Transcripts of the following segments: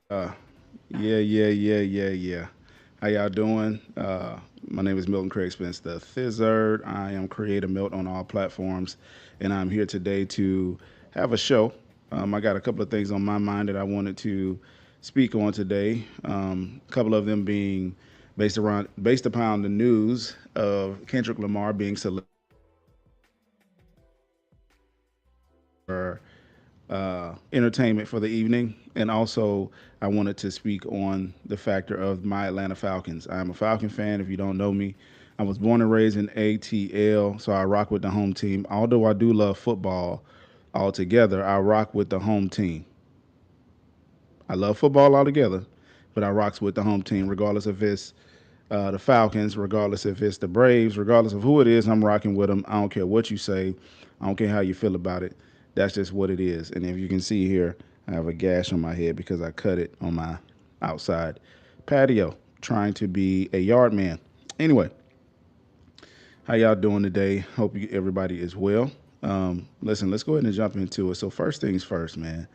Uh, yeah. How y'all doing? My name is Milton Craig Spence the Third. I am Creator Milt on all platforms, and I'm here today to have a show. I got a couple of things on my mind that I wanted to speak on today. A couple of them being based upon the news of Kendrick Lamar being selected for entertainment for the evening. And also, I wanted to speak on the factor of my Atlanta Falcons. I'm a Falcon fan. If you don't know me, I was born and raised in ATL, so I rock with the home team. Although I do love football altogether, I rock with the home team. I love football altogether, but I rocks with the home team, regardless if it's the Falcons, regardless if it's the Braves, regardless of who it is, I'm rocking with them. I don't care what you say. I don't care how you feel about it. That's just what it is. And if you can see here, I have a gash on my head because I cut it on my outside patio trying to be a yard man. Anyway, how y'all doing today? Everybody is well. Listen, let's go ahead and jump into it. So first things first, man.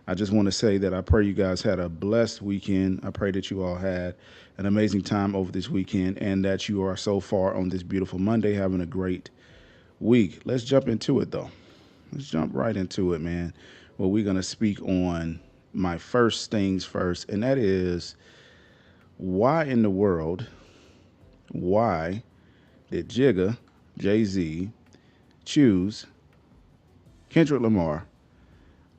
I just want to say that I pray you guys had a blessed weekend. I pray that you all had an amazing time over this weekend and that you are so far on this beautiful Monday having a great week. Let's jump into it though. Let's jump right into it, man. Well, we're going to speak on my first things first, and that is why in the world, why did Jay Z, choose Kendrick Lamar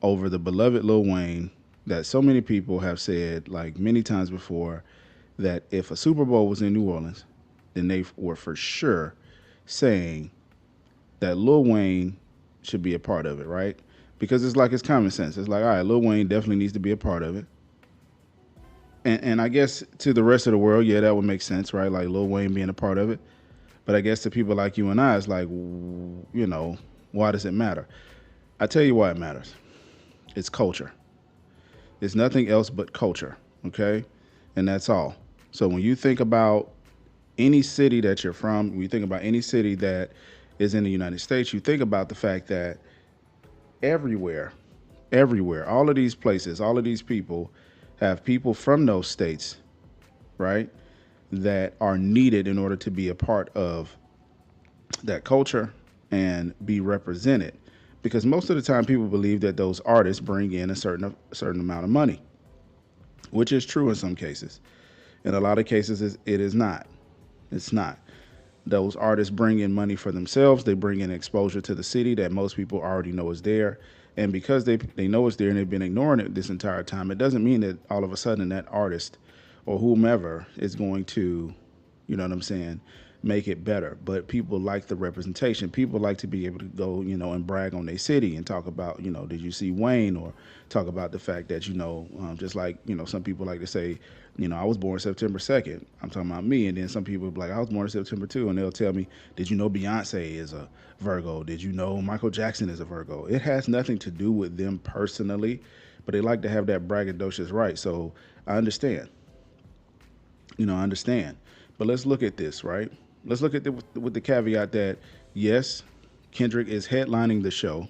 over the beloved Lil Wayne that so many people have said, like many times before, that if a Super Bowl was in New Orleans, then they were for sure saying that Lil Wayne should be a part of it, right? Because it's like it's common sense. It's like, all right, Lil Wayne definitely needs to be a part of it. And I guess to the rest of the world, yeah, that would make sense, right? Like Lil Wayne being a part of it. But I guess to people like you and I, it's like, why does it matter? I tell you why it matters. It's culture. It's nothing else but culture, okay? And that's all. So when you think about any city that you're from, when you think about any city that is in the United States, you think about the fact that everywhere, everywhere, all of these places, all of these people have people from those states, right, that are needed in order to be a part of that culture and be represented. Because most of the time, people believe that those artists bring in a certain amount of money, which is true in some cases. In a lot of cases, it is not. It's not. Those artists bring in money for themselves. They bring in exposure to the city that most people already know is there. And because they know it's there and they've been ignoring it this entire time, it doesn't mean that all of a sudden that artist or whomever is going to, you know what I'm saying, make it better. But people like the representation. People like to be able to go, and brag on their city and talk about, did you see Wayne, or talk about the fact that, just like, some people like to say, I was born September 2nd. I'm talking about me. And then some people be like, I was born September 2. And they'll tell me, did you know Beyonce is a Virgo? Did you know Michael Jackson is a Virgo? It has nothing to do with them personally, but they like to have that braggadocious right. So I understand. I understand. But let's look at this, right? Let's look at it with the caveat that, yes, Kendrick is headlining the show,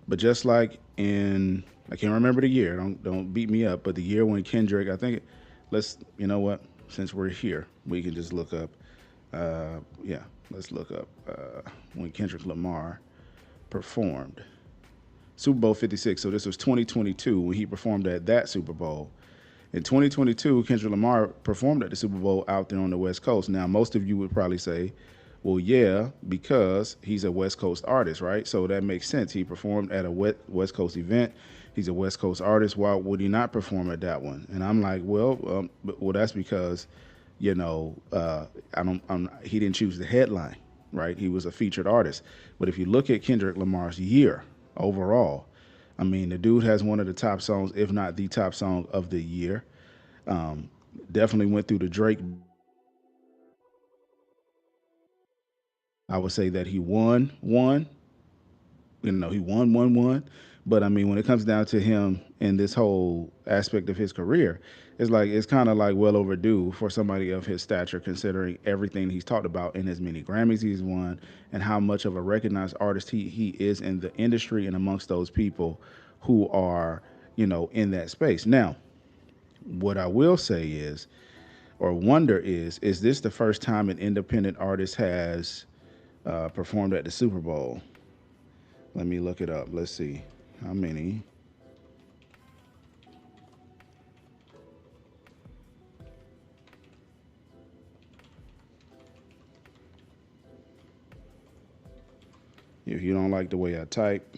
but just like in, I can't remember the year. Don't beat me up. But the year when Kendrick, I think, let's, you know what? Since we're here, we can just look up. Yeah, let's look up when Kendrick Lamar performed Super Bowl 56. So this was 2022 when he performed at that Super Bowl. In 2022, Kendrick Lamar performed at the Super Bowl out there on the West Coast. Now, most of you would probably say, well, yeah, because he's a West Coast artist, right? So that makes sense. He performed at a West Coast event. He's a West Coast artist. Why would he not perform at that one? And I'm like, well, that's because, I don't. He didn't choose the headline, right? He was a featured artist. But if you look at Kendrick Lamar's year overall, I mean, the dude has one of the top songs, if not the top song of the year. Um, Definitely went through the Drake. I would say that he won. He won. But I mean, when it comes down to him and this whole aspect of his career, it's kind of like well overdue for somebody of his stature, considering everything he's talked about in as many Grammys he's won and how much of a recognized artist he is in the industry and amongst those people who are in that space. Now, What I will say is, or wonder is this the first time an independent artist has performed at the Super Bowl? Let me look it up. Let's see how many. If you don't like the way I type,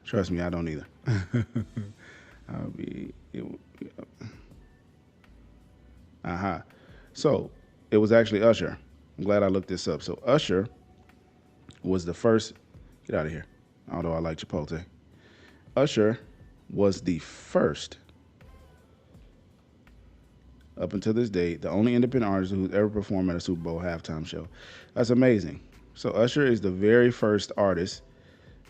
trust me, I don't either. I'll be. Aha. So it was actually Usher. I'm glad I looked this up. So Usher was the first. Get out of here. Although I like Chipotle. Usher was the first, up until this date, the only independent artist who's ever performed at a Super Bowl halftime show. That's amazing. So Usher is the very first artist.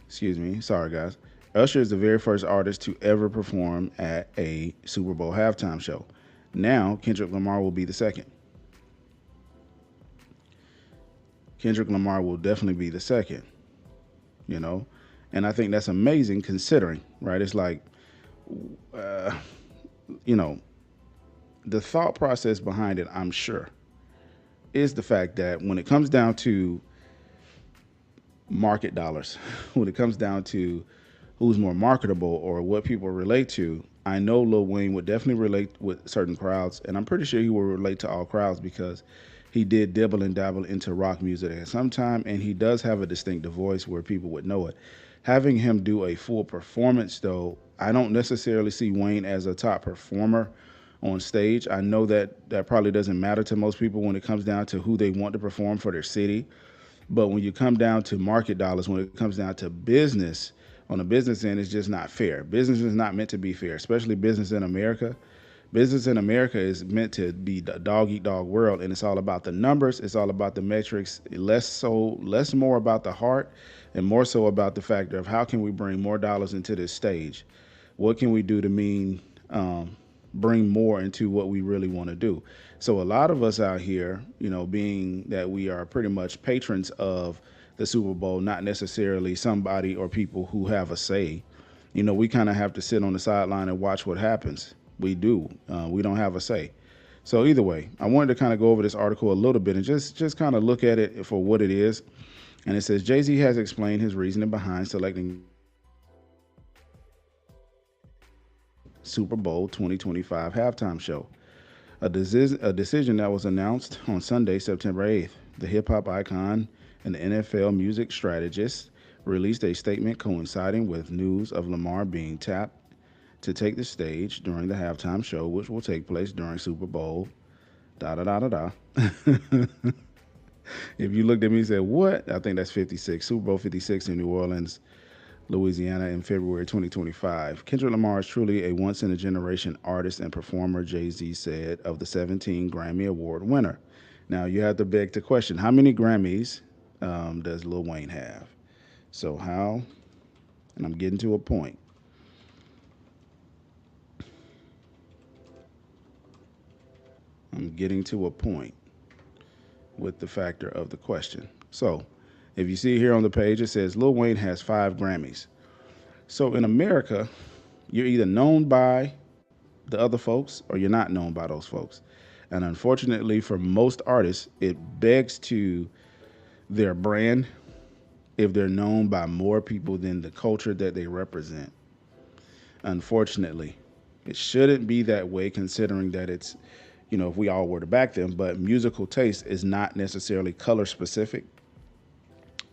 Excuse me. Sorry, guys. Usher is the very first artist to ever perform at a Super Bowl halftime show. Now, Kendrick Lamar will be the second. Kendrick Lamar will definitely be the second, you know? And I think that's amazing considering, right? It's like, uh, you know, the thought process behind it, I'm sure, is the fact that when it comes down to market dollars, when it comes down to who's more marketable or what people relate to, I know Lil Wayne would definitely relate with certain crowds, and I'm pretty sure he will relate to all crowds because he did dibble and dabble into rock music at some time, and he does have a distinctive voice where people would know it. Having him do a full performance, though, I don't necessarily see Wayne as a top performer on stage. I know that that probably doesn't matter to most people when it comes down to who they want to perform for their city. But when you come down to market dollars, when it comes down to business, on the business end, it's just not fair. Business is not meant to be fair, especially business in America. Business in America is meant to be the dog eat dog world, and it's all about the numbers. It's all about the metrics. Less more about the heart, and more so about the factor of how can we bring more dollars into this stage. What can we do to bring more into what we really want to do? So a lot of us out here, being that we are pretty much patrons of the Super Bowl, not necessarily somebody or people who have a say. We kind of have to sit on the sideline and watch what happens. We do. We don't have a say. So either way, I wanted to kind of go over this article a little bit and just kind of look at it for what it is. And it says Jay-Z has explained his reasoning behind selecting Super Bowl 2025 halftime show. A decision that was announced on Sunday, September 8th. The hip hop icon and the NFL music strategist released a statement coinciding with news of Lamar being tapped to take the stage during the halftime show, which will take place during Super Bowl. Da da da da da. If you looked at me and said, "What?" I think that's 56. Super Bowl 56 in New Orleans, Louisiana in February 2025. Kendrick Lamar is truly a once in a generation artist and performer, Jay-Z said of the 17 Grammy Award winner. Now, you have to beg the question, how many Grammys does Lil Wayne have? So, and I'm getting to a point. I'm getting to a point with the factor of the question. So, if you see here on the page, it says Lil Wayne has 5 Grammys. So in America, you're either known by the other folks or you're not known by those folks. And unfortunately, for most artists, it begs to their brand if they're known by more people than the culture that they represent. Unfortunately, it shouldn't be that way considering that it's, if we all were to back them, but musical taste is not necessarily color specific.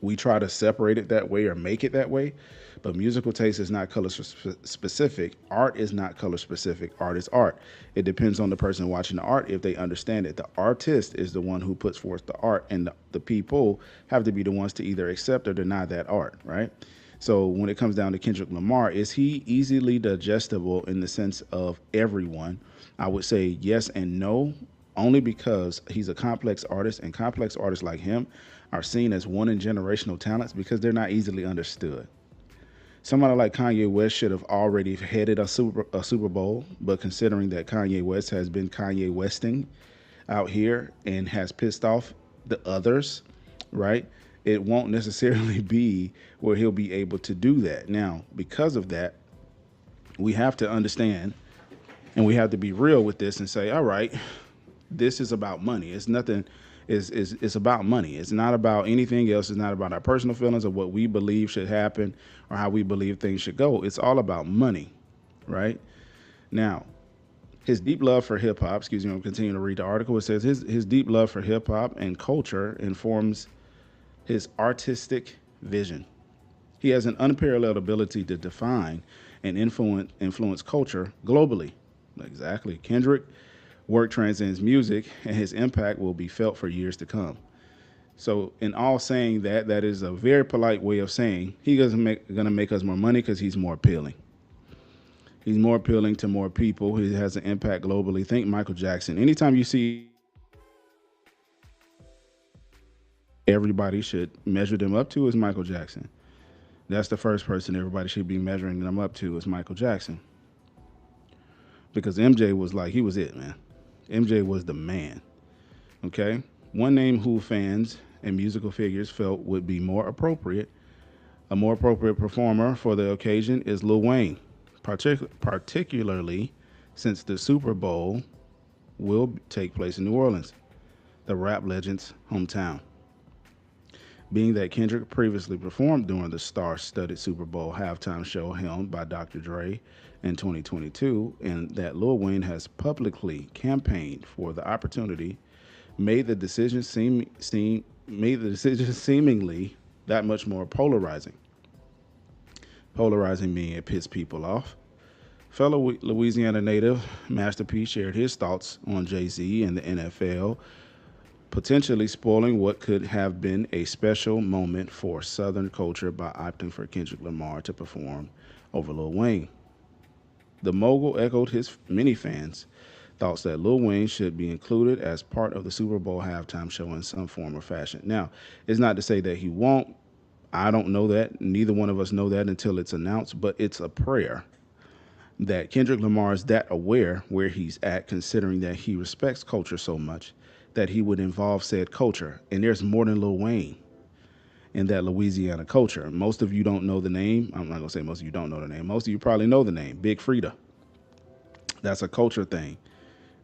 We try to separate it that way or make it that way, but musical taste is not color specific. Art is not color specific. Art is art. It depends on the person watching the art if they understand it. The artist is the one who puts forth the art, and the people have to be the ones to either accept or deny that art, right? So when it comes down to Kendrick Lamar, is he easily digestible in the sense of everyone? I would say yes and no, only because he's a complex artist, and complex artists like him are seen as one in generational talents because they're not easily understood. Somebody like Kanye West should have already headed a Super Bowl, but considering that Kanye West has been Kanye Westing out here and has pissed off the others, right? It won't necessarily be where he'll be able to do that. Now, because of that, we have to understand And we have to be real with this and say, all right, this is about money. It's nothing. It's about money. It's not about anything else. It's not about our personal feelings or what we believe should happen or how we believe things should go. It's all about money, right? Now, his deep love for hip hop. Excuse me. I'm continuing to read the article. It says his deep love for hip hop and culture informs his artistic vision. He has an unparalleled ability to define and influence culture globally. Exactly. Kendrick work transcends music, and his impact will be felt for years to come. So, in all saying that, that is a very polite way of saying he doesn't gonna make us more money because he's more appealing. He's more appealing to more people. He has an impact globally. Think Michael Jackson. Anytime you see everybody should measure them up to is Michael Jackson. That's the first person everybody should be measuring them up to is Michael Jackson. Because MJ was like, he was it, man. MJ was the man. Okay? One name who fans and musical figures felt would be more appropriate, a more appropriate performer for the occasion is Lil Wayne, particularly since the Super Bowl will take place in New Orleans, the rap legend's hometown. Being that Kendrick previously performed during the star studded Super Bowl halftime show helmed by Dr. Dre in 2022, and that Lil Wayne has publicly campaigned for the opportunity, made the decision seemingly that much more polarizing. Polarizing meaning it pits people off. Fellow Louisiana native Master P shared his thoughts on Jay-Z and the NFL potentially spoiling what could have been a special moment for Southern culture by opting for Kendrick Lamar to perform over Lil Wayne. The mogul echoed his many fans' thoughts that Lil Wayne should be included as part of the Super Bowl halftime show in some form or fashion. Now, it's not to say that he won't. I don't know that. Neither one of us know that until it's announced, but it's a prayer that Kendrick Lamar is that aware where he's at, considering that he respects culture so much that he would involve said culture. And there's more than Lil Wayne in that Louisiana culture. Most of you don't know the name. I'm not going to say most of you don't know the name. Most of you probably know the name, Big Frida. That's a culture thing,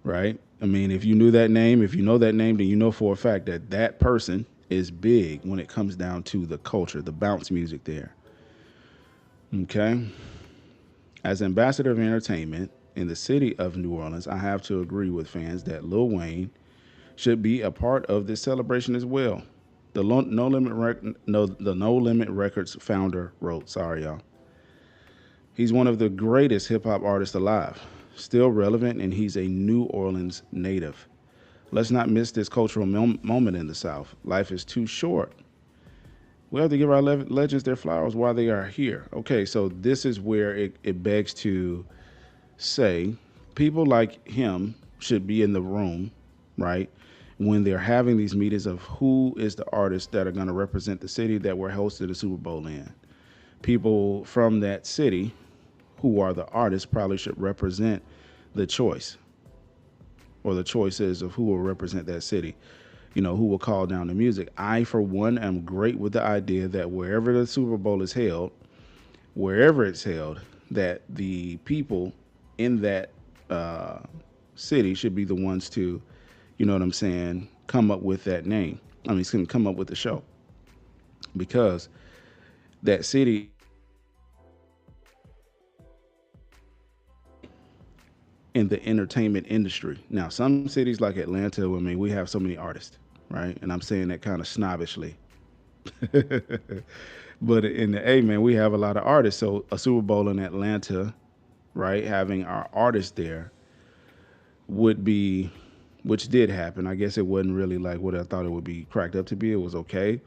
right? I mean, if you knew that name, if you know that name, then you know for a fact that that person is big when it comes down to the culture, the bounce music there. Okay? As ambassador of entertainment in the city of New Orleans, I have to agree with fans that Lil Wayne should be a part of this celebration as well. The No Limit Records founder wrote, sorry y'all. He's one of the greatest hip hop artists alive, still relevant, and he's a New Orleans native. Let's not miss this cultural moment in the South. Life is too short. We have to give our legends their flowers while they are here. Okay, so this is where it begs to say people like him should be in the room, right? When they're having these meetings of who is the artists that are going to represent the city that we're hosting the Super Bowl in. People from that city who are the artists probably should represent the choice or the choices of who will represent that city, you know, who will call down the music. I, for one, am great with the idea that wherever the Super Bowl is held, wherever it's held, that the people in that city should be the ones to, you know what I'm saying, come up with that name. I mean, it's going to come up with the show because that city in the entertainment industry. Now, some cities like Atlanta, I mean, we have so many artists, right? And I'm saying that kind of snobbishly. But in the A, man, we have a lot of artists. So a Super Bowl in Atlanta, right, having our artists there would be, which did happen. I guess it wasn't really like what I thought it would be cracked up to be. It was okay.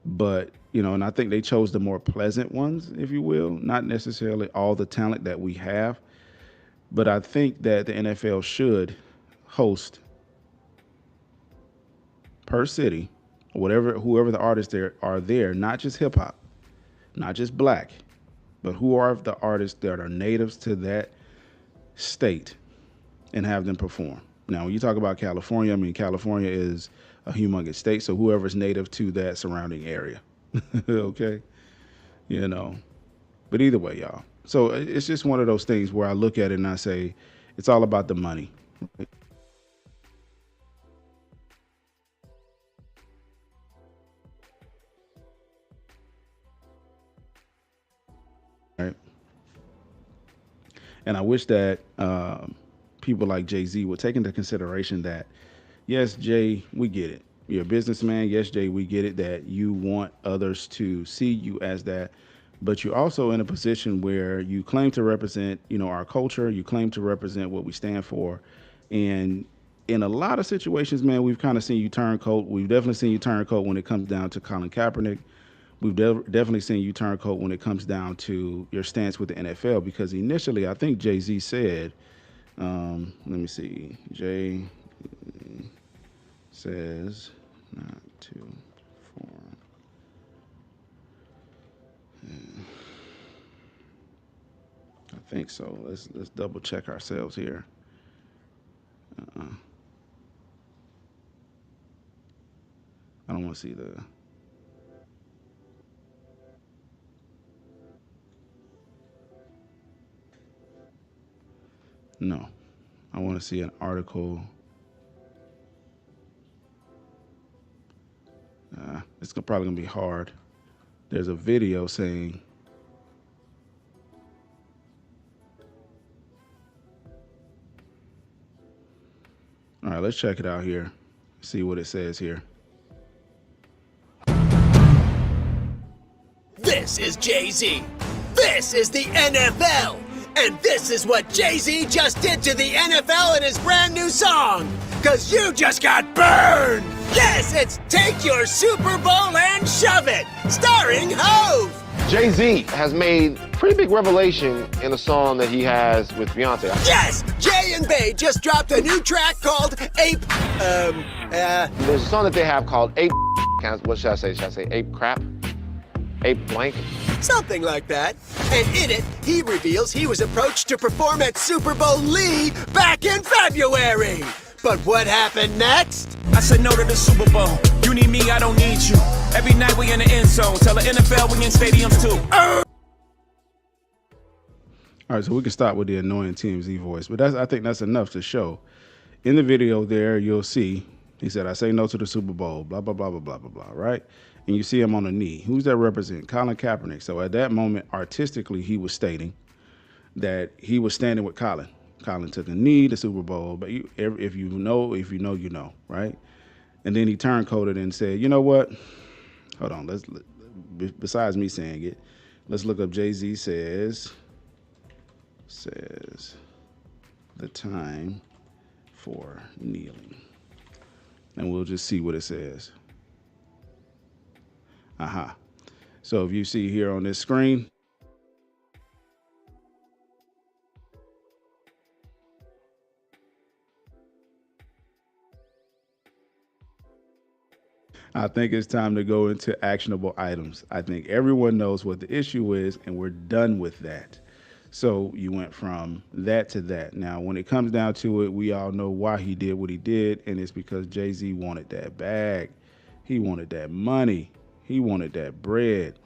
But, you know, and I think they chose the more pleasant ones, if you will, not necessarily all the talent that we have. But I think that the NFL should host per city, whoever the artists there are there, not just hip hop, not just black, but who are the artists that are natives to that state and have them perform. Now, when you talk about California, I mean, California is a humongous state, so whoever's native to that surrounding area, okay, you know. But either way, y'all. So it's just one of those things where I look at it and I say, It's all about the money. Right. And I wish that people like Jay Z would take into consideration that, yes, Jay, we get it. You're a businessman. Yes, Jay, we get it that you want others to see you as that. But you're also in a position where you claim to represent, our culture. You claim to represent what we stand for. And in a lot of situations, man, we've kind of seen you turn coat. We've definitely seen you turn coat when it comes down to Colin Kaepernick. We've definitely seen you turn coat when it comes down to your stance with the NFL because initially I think Jay Z said, let me see, Jay says not to form. I think so. Let's double check ourselves here. Uh, I don't want to see the. No, I want to see an article. It's probably gonna be hard. There's a video saying. All right, let's check it out here. See what it says here. This is Jay-Z. This is the NFL. And this is what Jay-Z just did to the NFL in his brand new song. Cause you just got burned. Yes, it's Take Your Super Bowl and Shove It, starring Hove. Jay-Z has made pretty big revelation in a song that he has with Beyonce. Yes, Jay and Bay just dropped a new track called Ape. There's a song that they have called Ape. What should I say? Should I say Ape Crap? Ape Blank? Something like that. And in it, he reveals he was approached to perform at Super Bowl Lee back in February. But what happened next? I said no to the Super Bowl. You need me, I don't need you. Every night we in the end zone. Tell the NFL we in stadiums too. All right, so we can start with the annoying TMZ voice, but I think that's enough to show. In the video there, you'll see, he said, I say no to the Super Bowl, blah, blah, blah, blah, blah, blah, blah, right? And you see him on a knee. Who's that represent? Colin Kaepernick. So at that moment, artistically, he was stating that he was standing with Colin. Colin took a knee, the Super Bowl, but if you know, you know, right? And then he turncoated and said, you know what? Hold on, besides me saying it, let's look up Jay-Z says the time for kneeling. And we'll just see what it says. Aha. So if you see here on this screen, I think it's time to go into actionable items. I think everyone knows what the issue is, and we're done with that. So you went from that to that. Now, when it comes down to it, we all know why he did what he did, and it's because Jay-Z wanted that bag. He wanted that money. He wanted that bread.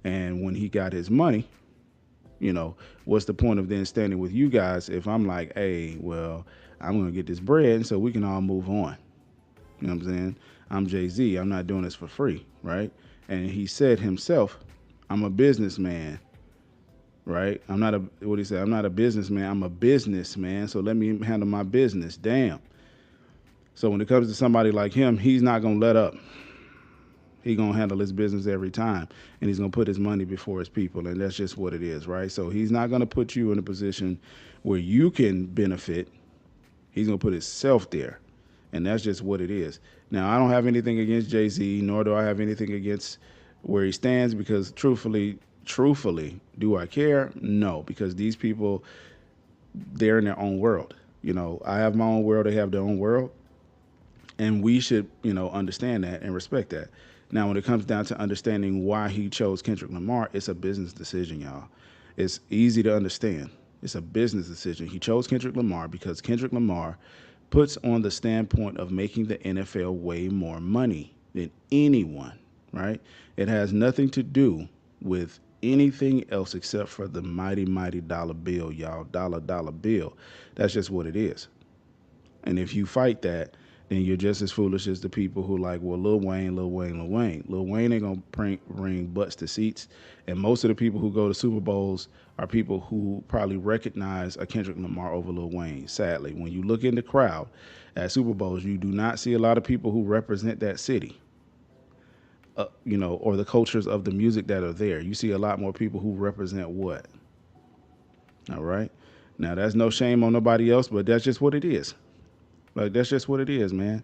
And when he got his money, what's the point of then standing with you guys if I'm like, hey, well, I'm going to get this bread so we can all move on. You know what I'm saying? I'm Jay-Z. I'm not doing this for free, right? And he said himself, I'm a businessman, right? I'm not a businessman. I'm a businessman. So let me handle my business. Damn. So when it comes to somebody like him, he's not going to let up. He's going to handle his business every time. And he's going to put his money before his people. And that's just what it is, right? So he's not going to put you in a position where you can benefit. He's going to put himself there. And that's just what it is. Now, I don't have anything against Jay-Z, nor do I have anything against where he stands, because truthfully, do I care? No, because these people, they're in their own world. I have my own world, they have their own world. And we should, understand that and respect that. Now, when it comes down to understanding why he chose Kendrick Lamar, it's a business decision, y'all. It's easy to understand. It's a business decision. He chose Kendrick Lamar because Kendrick Lamar puts on the standpoint of making the NFL way more money than anyone, right? It has nothing to do with anything else except for the mighty, mighty dollar bill, y'all. Dollar bill. That's just what it is. And if you fight that, then you're just as foolish as the people who like, well, Lil Wayne, Lil Wayne, Lil Wayne. Lil Wayne ain't gonna bring butts to seats. And most of the people who go to Super Bowls are people who probably recognize a Kendrick Lamar over Lil Wayne. Sadly, when you look in the crowd at Super Bowls, you do not see a lot of people who represent that city. Or the cultures of the music that are there. You see a lot more people who represent what? All right. Now, that's no shame on nobody else, but that's just what it is. Like, that's just what it is, man.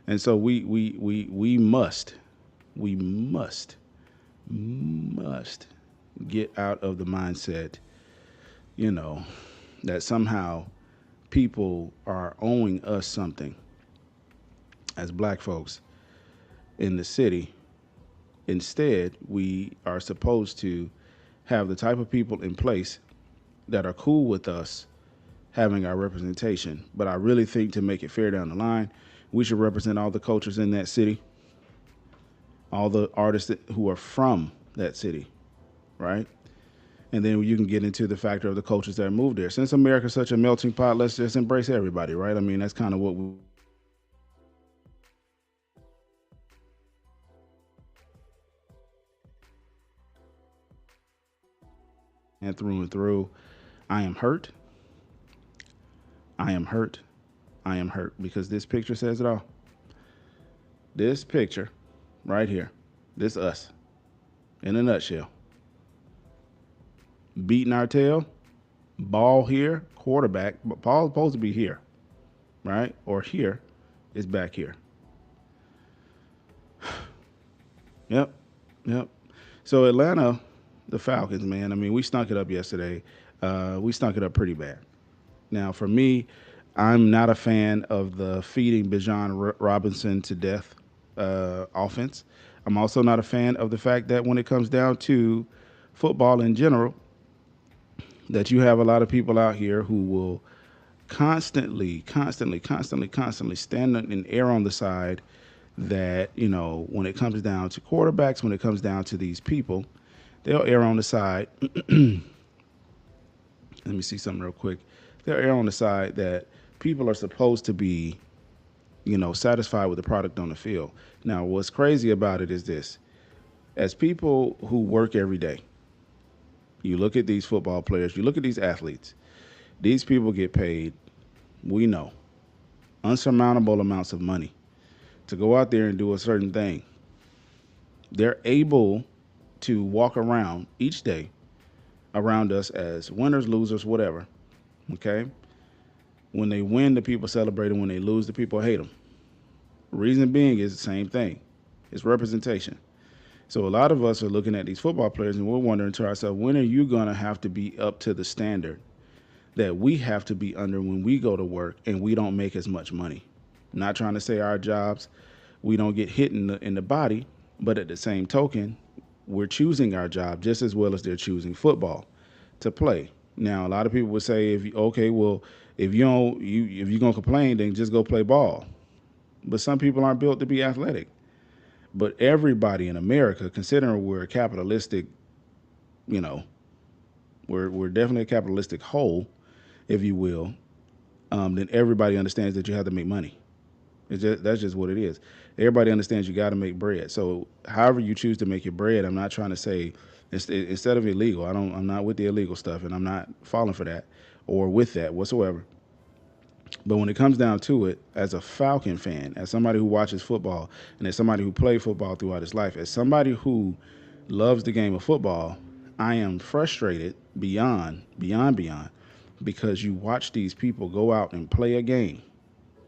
And so we must get out of the mindset, that somehow people are owing us something as black folks in the city. Instead, we are supposed to have the type of people in place that are cool with us having our representation. But I really think to make it fair down the line, we should represent all the cultures in that city, all the artists who are from that city, right? And then you can get into the factor of the cultures that moved there. Since America's such a melting pot, let's just embrace everybody, right? I mean, that's kind of what we and through and through. I am hurt. I am hurt. I am hurt because this picture says it all. This picture right here, this us in a nutshell. Beating our tail, ball here, quarterback, but ball's supposed to be here, right? Or here, is back here. Yep. So Atlanta, the Falcons, man. I mean, we stunk it up yesterday. We stunk it up pretty bad. Now, for me, I'm not a fan of the feeding Bijan Robinson to death offense. I'm also not a fan of the fact that when it comes down to football in general, that you have a lot of people out here who will constantly stand and err on the side that, when it comes down to quarterbacks, when it comes down to these people, they'll err on the side. Let me see something real quick. They'll err on the side that people are supposed to be, satisfied with the product on the field. Now, what's crazy about it is this. As people who work every day, you look at these football players, you look at these athletes, these people get paid, we know, unsurmountable amounts of money to go out there and do a certain thing. They're able to walk around each day around us as winners, losers, whatever, okay? When they win, the people celebrate, and when they lose, the people hate them. Reason being is the same thing. It's representation. So a lot of us are looking at these football players and we're wondering to ourselves, when are you going to have to be up to the standard that we have to be under when we go to work and we don't make as much money? Not trying to say our jobs, we don't get hit in the body, but at the same token, we're choosing our job just as well as they're choosing football to play. Now, a lot of people would say, if you're gonna complain, then just go play ball. But some people aren't built to be athletic. But everybody in America, considering we're a capitalistic, we're definitely a capitalistic whole, if you will, then everybody understands that you have to make money. That's just what it is. Everybody understands you got to make bread. So however you choose to make your bread, I'm not trying to say instead of illegal. I'm not with the illegal stuff, and I'm not falling for that or with that whatsoever. But when it comes down to it, as a Falcon fan, as somebody who watches football, and as somebody who played football throughout his life, as somebody who loves the game of football, I am frustrated beyond, because you watch these people go out and play a game.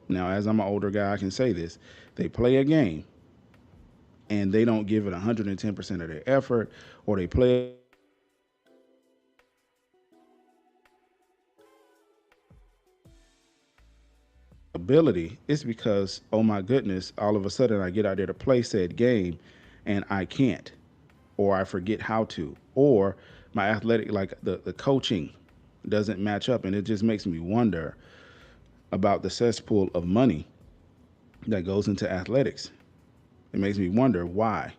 Now, as I'm an older guy, I can say this. They play a game, and they don't give it 110% of their effort, or they play ability. It's because, oh my goodness, all of a sudden I get out there to play said game and I can't, or I forget how to, or my athletic, like the coaching doesn't match up. And it just makes me wonder about the cesspool of money that goes into athletics. It makes me wonder why.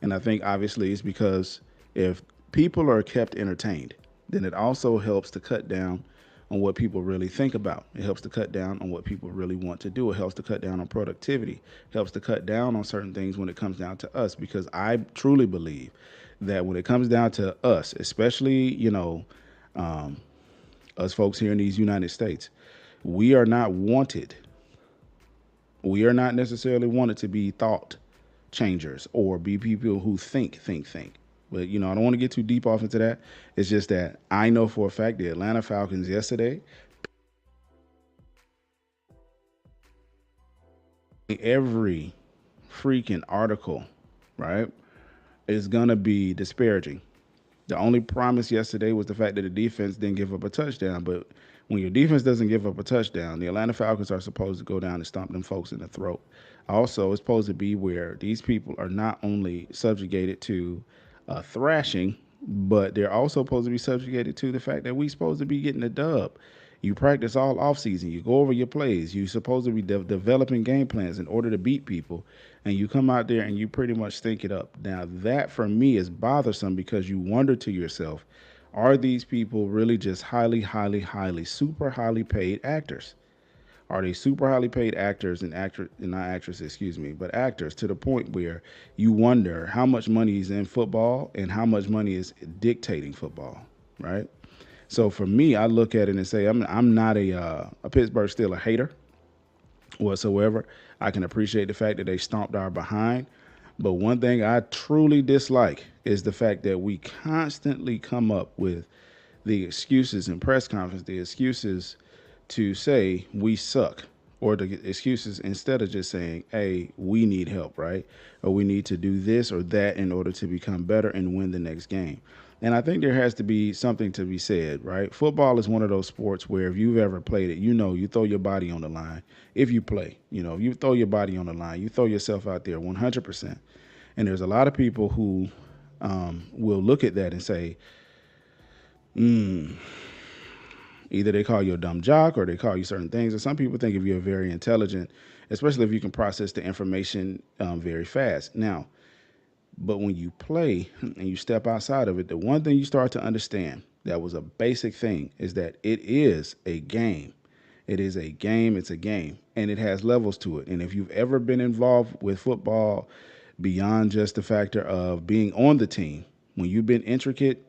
And I think obviously it's because if people are kept entertained, then it also helps to cut down on what people really think about. It helps to cut down on what people really want to do. It helps to cut down on productivity. It helps to cut down on certain things when it comes down to us, because I truly believe that when it comes down to us, especially, us folks here in these United States, we are not wanted. We are not necessarily wanted to be thought changers or be people who think. But I don't want to get too deep off into that. It's just that I know for a fact the Atlanta Falcons yesterday, every freaking article, right, is gonna be disparaging. The only promise yesterday was the fact that the defense didn't give up a touchdown. But when your defense doesn't give up a touchdown, the Atlanta Falcons are supposed to go down and stomp them folks in the throat. Also, it's supposed to be where these people are not only subjugated to thrashing, but they're also supposed to be subjugated to the fact that we're supposed to be getting a dub. You practice all offseason. You go over your plays. You're supposed to be developing game plans in order to beat people. And you come out there and you pretty much stink it up. Now, that for me is bothersome, because you wonder to yourself, are these people really just super highly paid actors? Are they super highly paid actors and not actresses, excuse me, but actors, to the point where you wonder how much money is in football and how much money is dictating football, right? So for me, I look at it and say, I'm not a Pittsburgh Steelers hater whatsoever. I can appreciate the fact that they stomped our behind. But one thing I truly dislike is the fact that we constantly come up with the excuses in press conference, the excuses to say we suck, or the excuses instead of just saying, hey, we need help, right? Or we need to do this or that in order to become better and win the next game. And I think there has to be something to be said, right? Football is one of those sports where if you've ever played it, you throw your body on the line. If you play, you throw your body on the line, you throw yourself out there 100%. And there's a lot of people who will look at that and say, either they call you a dumb jock or they call you certain things. And some people think if you're very intelligent, especially if you can process the information very fast. Now, but when you play and you step outside of it, the one thing you start to understand that was a basic thing is that it is a game. It is a game. It's a game. And it has levels to it. And if you've ever been involved with football beyond just the factor of being on the team, when you've been intricate,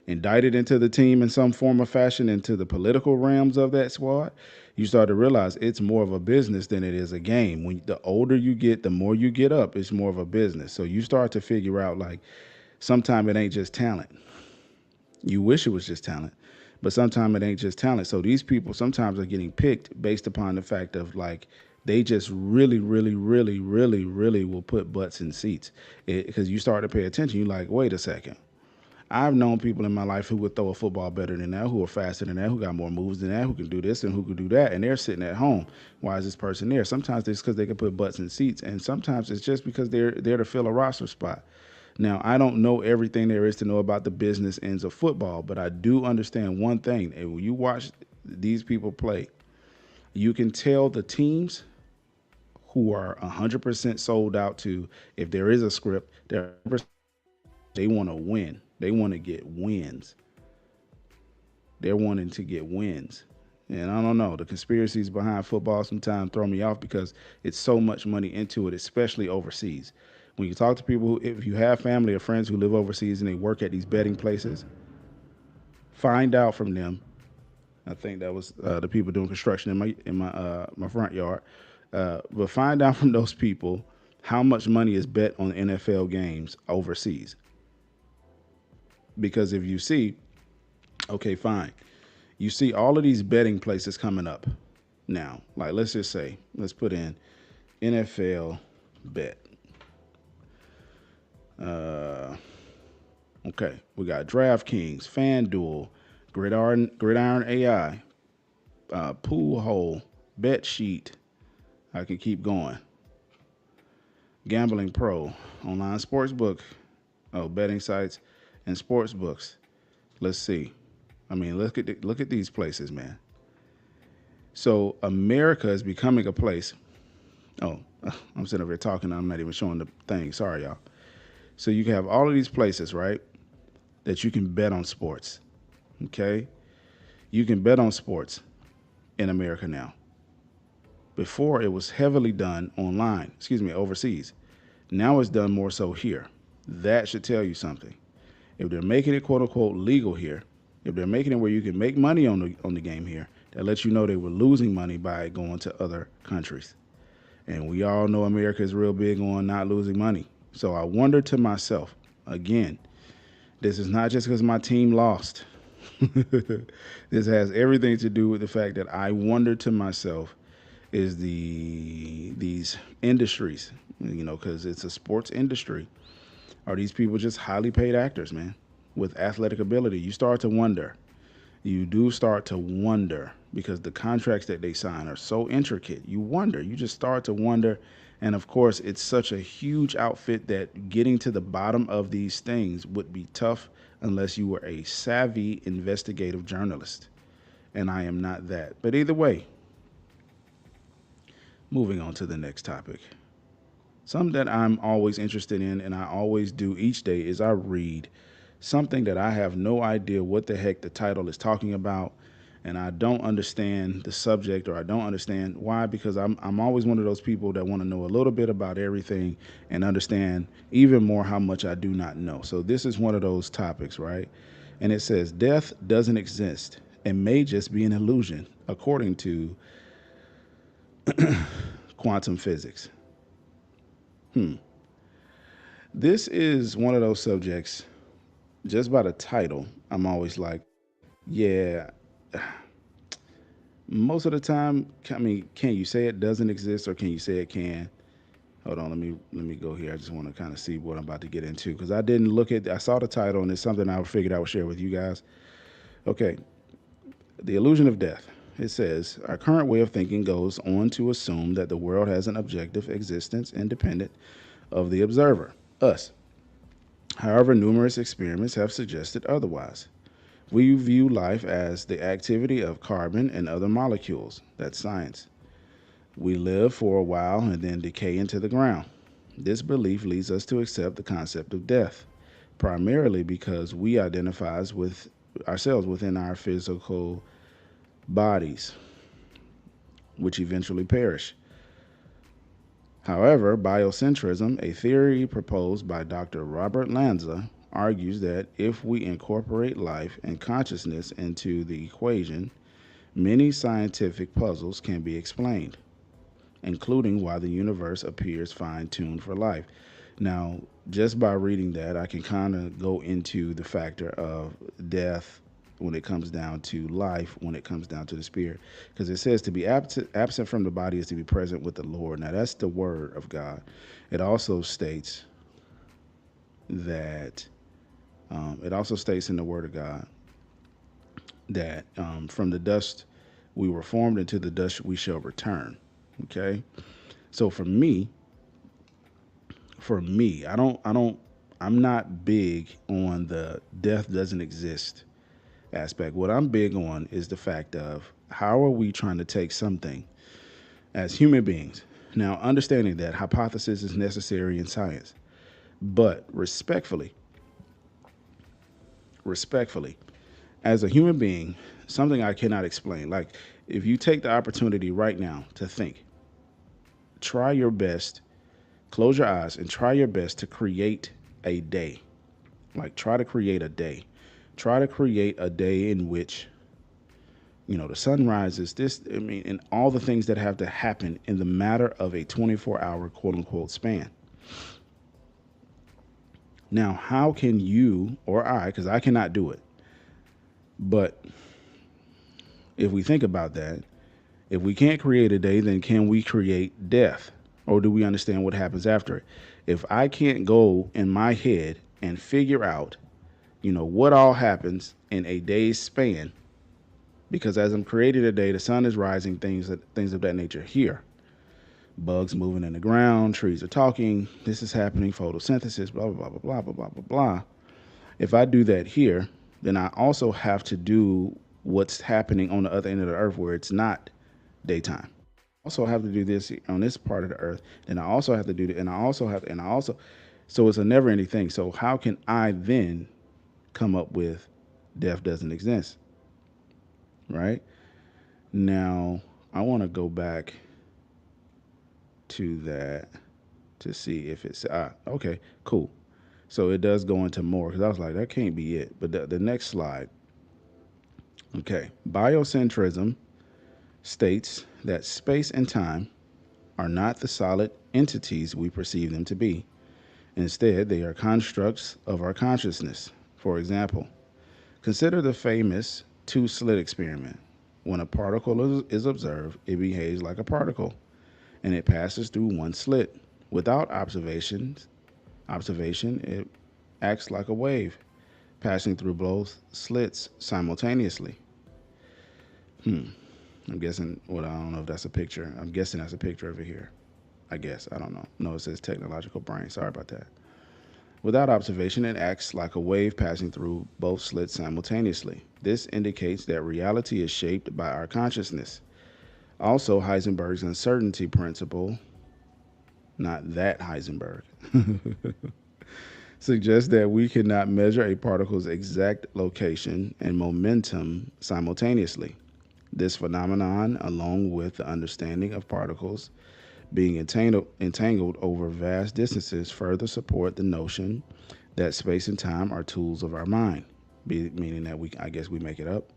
indicted into the team in some form or fashion, into the political realms of that squad, you start to realize it's more of a business than it is a game. When the older you get, the more you get up, it's more of a business. So you start to figure out, like, sometimes it ain't just talent. You wish it was just talent, but sometimes it ain't just talent. So these people sometimes are getting picked based upon the fact of, like, they just really will put butts in seats. Because you start to pay attention. You're like, wait a second. I've known people in my life who would throw a football better than that, who are faster than that, who got more moves than that, who can do this and who can do that, and they're sitting at home. Why is this person there? Sometimes it's because they can put butts in seats, and sometimes it's just because they're there to fill a roster spot. Now, I don't know everything there is to know about the business ends of football, but I do understand one thing. And when you watch these people play, you can tell the teams who are 100% sold out to, if there is a script, they want to win. They want to get wins. They're wanting to get wins. And I don't know, the conspiracies behind football sometimes throw me off because it's so much money into it, especially overseas. When you talk to people, if you have family or friends who live overseas and they work at these betting places, find out from them. I think that was the people doing construction in my front yard. But find out from those people how much money is bet on NFL games overseas. Because if you see, okay, fine. You see all of these betting places coming up now. Like, let's just say, let's put in NFL bet. Okay, we got DraftKings, FanDuel, Gridiron AI, Pool Hole, Bet Sheet. I can keep going. Gambling Pro, online sportsbook, betting sites, and sports books. Let's see. I mean, look at these places, man. So America is becoming a place. Oh, I'm sitting over here talking. I'm not even showing the thing. Sorry, y'all. So you can have all of these places, right? that you can bet on sports. Okay? You can bet on sports in America now. Before it was heavily done overseas. Now it's done more so here. That should tell you something. If they're making it quote unquote legal here, if they're making it where you can make money on the game here, that lets you know they were losing money by going to other countries. And we all know America is real big on not losing money. So I wonder to myself, again, this is not just because my team lost. This has everything to do with the fact that I wonder to myself, is these industries, because it's a sports industry, are these people just highly paid actors, man, with athletic ability? You start to wonder. You do start to wonder because the contracts that they sign are so intricate. You just start to wonder. And of course, it's such a huge outfit that getting to the bottom of these things would be tough unless you were a savvy investigative journalist. And I am not that. But either way, moving on to the next topic. Something that I'm always interested in, and I always do each day, is I read something that I have no idea what the heck the title is talking about, and I don't understand the subject, or I don't understand why, because I'm always one of those people that want to know a little bit about everything and understand even more how much I do not know. So this is one of those topics, right? And it says death doesn't exist and may just be an illusion, according to quantum physics. This is one of those subjects, just by the title, I'm always like, yeah, most of the time, I mean, can you say it doesn't exist or can you say it can? Hold on, let me go here. I just want to kind of see what I'm about to get into because I saw the title and it's something I figured I would share with you guys. Okay, the illusion of death. It says, our current way of thinking goes on to assume that the world has an objective existence independent of the observer, us. However, numerous experiments have suggested otherwise. We view life as the activity of carbon and other molecules. That's science. We live for a while and then decay into the ground. This belief leads us to accept the concept of death, primarily because we identify with ourselves within our physical bodies, which eventually perish. However, biocentrism, a theory proposed by Dr. Robert Lanza, argues that if we incorporate life and consciousness into the equation, many scientific puzzles can be explained, including why the universe appears fine-tuned for life. Now, just by reading that, I can kind of go into the factor of death when it comes down to life, when it comes down to the spirit. Because it says to be absent from the body is to be present with the Lord. Now, that's the word of God. It also states that, in the word of God that from the dust we were formed, into the dust we shall return. Okay? So for me, I'm not big on the death doesn't exist aspect. What I'm big on is the fact of how are we trying to take something as human beings. Now, understanding that hypothesis is necessary in science, but respectfully, as a human being, something I cannot explain. Like, if you take the opportunity right now to think, try your best, close your eyes and try your best to create a day. Like, try to create a day. Try to create a day in which, the sun rises, and all the things that have to happen in the matter of a 24-hour quote unquote span. Now, how can you or I, because I cannot do it, but if we think about that, if we can't create a day, then can we create death? Or do we understand what happens after it? If I can't go in my head and figure out, what all happens in a day's span, because as I'm creating a day, the sun is rising, things of that nature here. Bugs moving in the ground, trees are talking, this is happening, photosynthesis, blah, blah, blah, blah, blah, blah, blah, blah. If I do that here, then I also have to do what's happening on the other end of the earth where it's not daytime. Also have to do this on this part of the earth, then I also have to do that, so it's a never ending thing. So how can I then come up with death doesn't exist, right? Now, I want to go back to that to see if it's okay, cool. So it does go into more because I was like, that can't be it. But the next slide, okay, biocentrism states that space and time are not the solid entities we perceive them to be. Instead, they are constructs of our consciousness. For example, consider the famous two slit experiment. When a particle is observed, it behaves like a particle and it passes through one slit. Without observation, it acts like a wave, passing through both slits simultaneously. I'm guessing, well, I don't know if that's a picture. I'm guessing that's a picture over here. I guess. I don't know. No, it says technological brain. Sorry about that. Without observation, it acts like a wave passing through both slits simultaneously. This indicates that reality is shaped by our consciousness. Also, Heisenberg's uncertainty principle, not that Heisenberg, suggests that we cannot measure a particle's exact location and momentum simultaneously. This phenomenon, along with the understanding of particles being entangled over vast distances, further support the notion that space and time are tools of our mind, meaning that I guess we make it up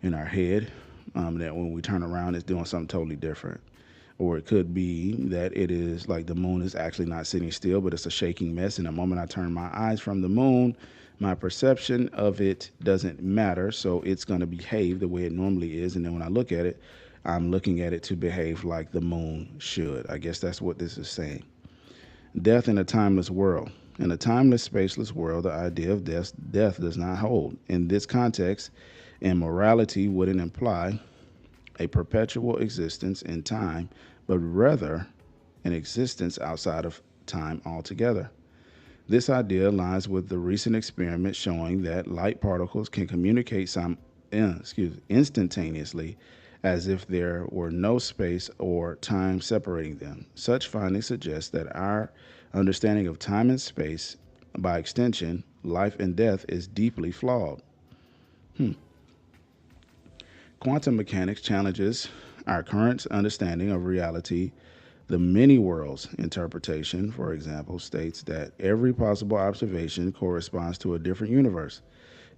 in our head, that when we turn around, it's doing something totally different. Or it could be that it is like the moon is actually not sitting still, but it's a shaking mess. And the moment I turn my eyes from the moon, my perception of it doesn't matter. So it's going to behave the way it normally is. And then when I look at it, I'm looking at it to behave like the moon should. I guess that's what this is saying. Death in a timeless world. In a timeless, spaceless world, the idea of death does not hold. In this context, immorality wouldn't imply a perpetual existence in time, but rather an existence outside of time altogether. This idea aligns with the recent experiment showing that light particles can communicate instantaneously as if there were no space or time separating them. Such findings suggest that our understanding of time and space, by extension, life and death, is deeply flawed. Quantum mechanics challenges our current understanding of reality. The many worlds interpretation, for example, states that every possible observation corresponds to a different universe.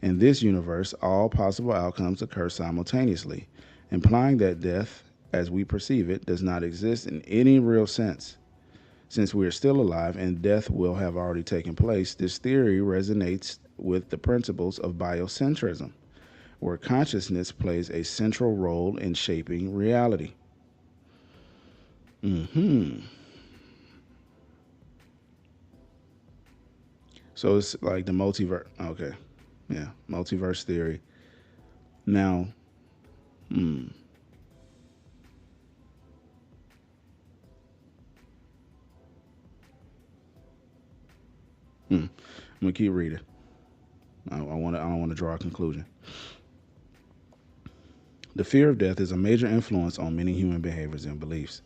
In this universe, all possible outcomes occur simultaneously, implying that death, as we perceive it, does not exist in any real sense. Since we are still alive and death will have already taken place, this theory resonates with the principles of biocentrism, where consciousness plays a central role in shaping reality. So it's like the multiverse. Okay. Yeah. Multiverse theory. Now, I'm gonna keep reading. I don't want to draw a conclusion. The fear of death is a major influence on many human behaviors and beliefs,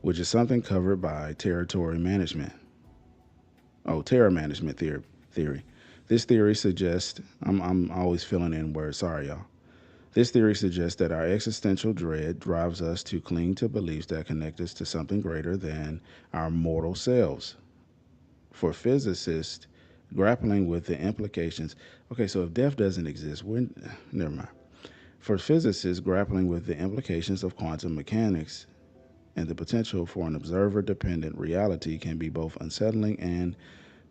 which is something covered by territory management. Oh, terror management theory. This theory suggests, I'm always filling in words, sorry y'all. This theory suggests that our existential dread drives us to cling to beliefs that connect us to something greater than our mortal selves. For physicists, grappling with the implications, okay, so if death doesn't exist, never mind. For physicists, grappling with the implications of quantum mechanics and the potential for an observer-dependent reality can be both unsettling and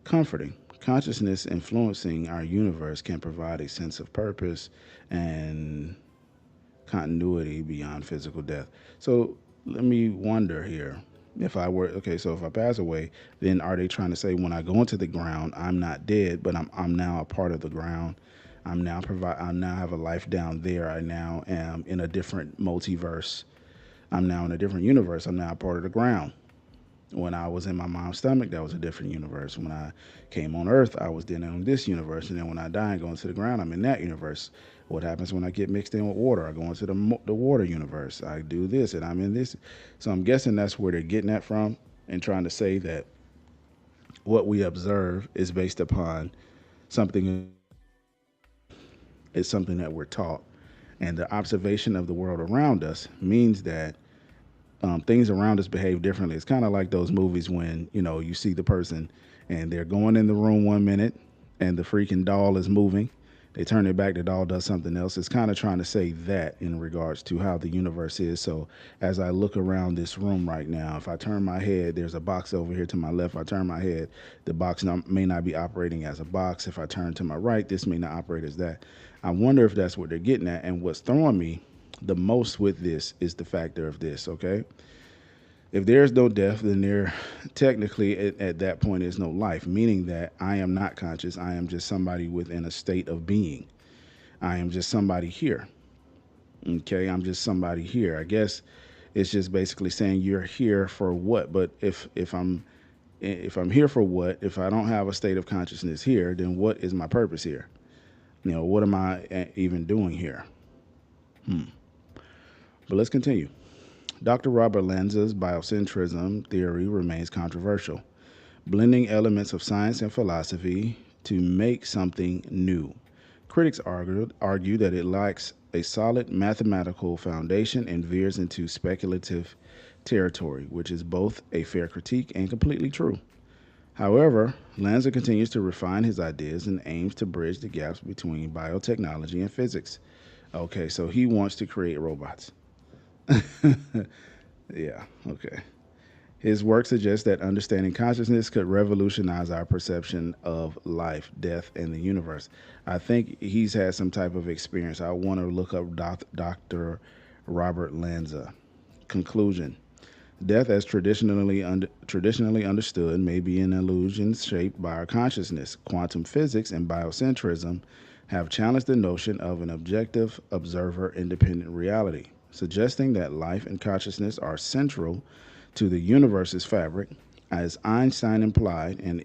comforting. Consciousness influencing our universe can provide a sense of purpose and continuity beyond physical death. So let me wonder here. If I pass away, then are they trying to say when I go into the ground, I'm not dead, but I'm now a part of the ground. I now have a life down there. I now am in a different multiverse. I'm now in a different universe. I'm now a part of the ground. When I was in my mom's stomach, that was a different universe. When I came on Earth, I was then in this universe. And then when I die and go into the ground, I'm in that universe. What happens when I get mixed in with water? I go into the water universe. I do this and I'm in this. So I'm guessing that's where they're getting that from and trying to say that what we observe is based upon something It's something that we're taught. And the observation of the world around us means that things around us behave differently. It's kind of like those movies when, you see the person and they're going in the room 1 minute and the freaking doll is moving. They turn it back, the doll does something else. It's kind of trying to say that in regards to how the universe is. So as I look around this room right now, if I turn my head, there's a box over here to my left. If I turn my head, the box may not be operating as a box. If I turn to my right, this may not operate as that. I wonder if that's what they're getting at. And what's throwing me the most with this is the factor of this, okay? If there's no death, then there technically at that point is no life, meaning that I am not conscious. I am just somebody within a state of being. I am just somebody here. Okay, I'm just somebody here. I guess it's just basically saying you're here for what. But if I'm here for what, if I don't have a state of consciousness here, then what is my purpose here? What am I even doing here? But let's continue. Dr. Robert Lanza's biocentrism theory remains controversial, blending elements of science and philosophy to make something new. Critics argue that it lacks a solid mathematical foundation and veers into speculative territory, which is both a fair critique and completely true. However, Lanza continues to refine his ideas and aims to bridge the gaps between biotechnology and physics. Okay, so he wants to create robots. Yeah, okay. His work suggests that understanding consciousness could revolutionize our perception of life, death, and the universe. I think he's had some type of experience. I want to look up Dr. Robert Lanza. Conclusion. Death, as traditionally understood, may be an illusion shaped by our consciousness. Quantum physics and biocentrism have challenged the notion of an objective, observer-independent reality, suggesting that life and consciousness are central to the universe's fabric. As Einstein implied and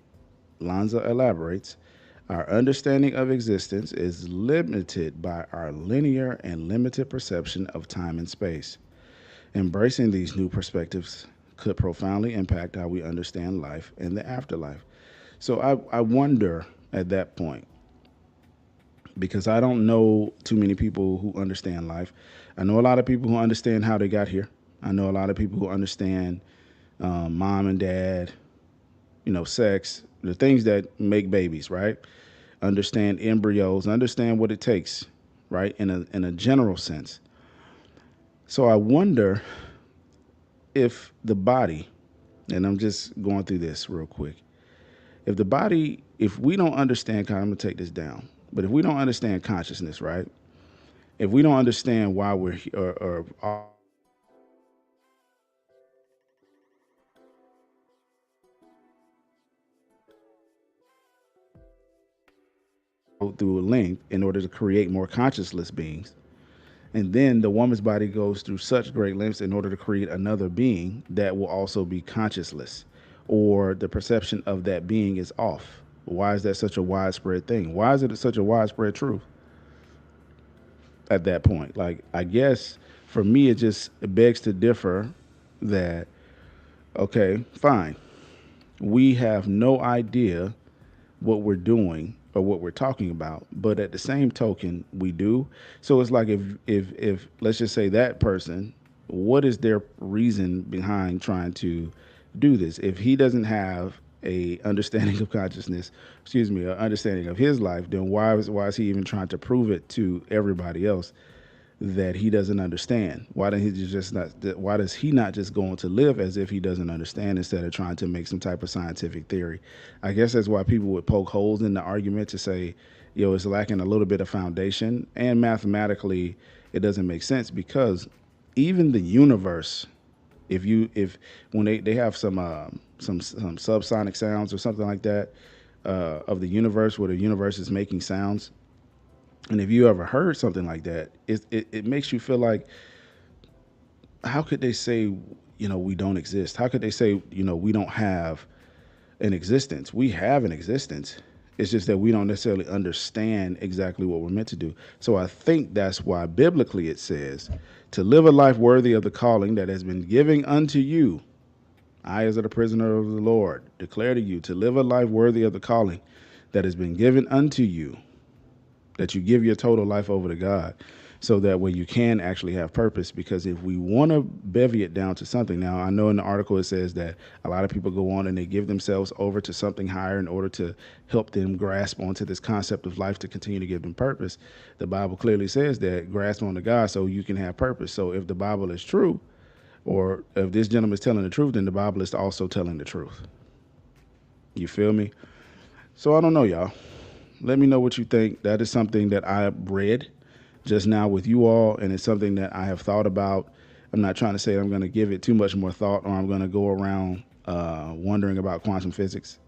Lanza elaborates, our understanding of existence is limited by our linear and limited perception of time and space. Embracing these new perspectives could profoundly impact how we understand life and the afterlife. So I wonder at that point, because I don't know too many people who understand life. I know a lot of people who understand how they got here. I know a lot of people who understand mom and dad, sex, the things that make babies, right? Understand embryos, understand what it takes, right? In a general sense. So I wonder if the body, and I'm just going through this real quick, if we don't understand, I'm going to take this down, but if we don't understand consciousness, right? If we don't understand why we're here, or through a length in order to create more consciousless beings, and then the woman's body goes through such great lengths in order to create another being that will also be consciousless, or the perception of that being is off. Why is that such a widespread thing? Why is it such a widespread truth at that point? Like, I guess for me, it begs to differ that, okay, fine. We have no idea what we're doing or what we're talking about, but at the same token, we do. So it's like if let's just say that person, what is their reason behind trying to do this? If he doesn't have a understanding of consciousness, an understanding of his life, then why is he even trying to prove it to everybody else that he doesn't understand? Why does he not just go on to live as if he doesn't understand instead of trying to make some type of scientific theory? I guess that's why people would poke holes in the argument to say, it's lacking a little bit of foundation, and mathematically it doesn't make sense, because even the universe, when they have some subsonic sounds or something like that of the universe, where the universe is making sounds. And if you ever heard something like that, it makes you feel like, how could they say, we don't exist? How could they say, we don't have an existence? We have an existence. It's just that we don't necessarily understand exactly what we're meant to do. So I think that's why biblically it says to live a life worthy of the calling that has been given unto you. I, as a prisoner of the Lord, declare to you to live a life worthy of the calling that has been given unto you. that you give your total life over to God, so that way you can actually have purpose. Because if we want to bevy it down to something, now I know in the article it says that a lot of people go on and they give themselves over to something higher in order to help them grasp onto this concept of life to continue to give them purpose. The Bible clearly says that grasp onto God so you can have purpose. So if the Bible is true, or if this gentleman is telling the truth, then the Bible is also telling the truth. You feel me? So I don't know, y'all. Let me know what you think. That is something that I read just now with you all, and it's something that I have thought about. I'm not trying to say I'm going to give it too much more thought, or I'm going to go around wondering about quantum physics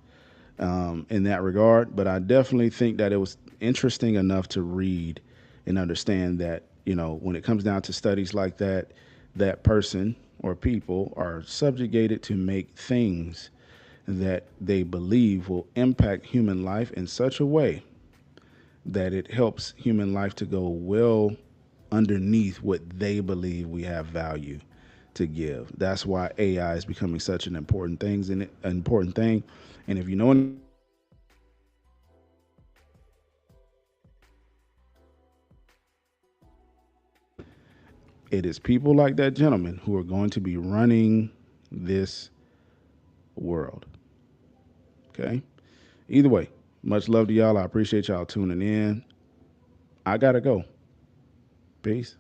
in that regard, but I definitely think that it was interesting enough to read and understand that, you know, when it comes down to studies like that, that person or people are subjugated to make things that they believe will impact human life in such a way that it helps human life to go well underneath what they believe we have value to give. That's why AI is becoming such an important thing. And if you know it is people like that gentleman who are going to be running this world. Okay. Either way, much love to y'all. I appreciate y'all tuning in. I gotta go. Peace.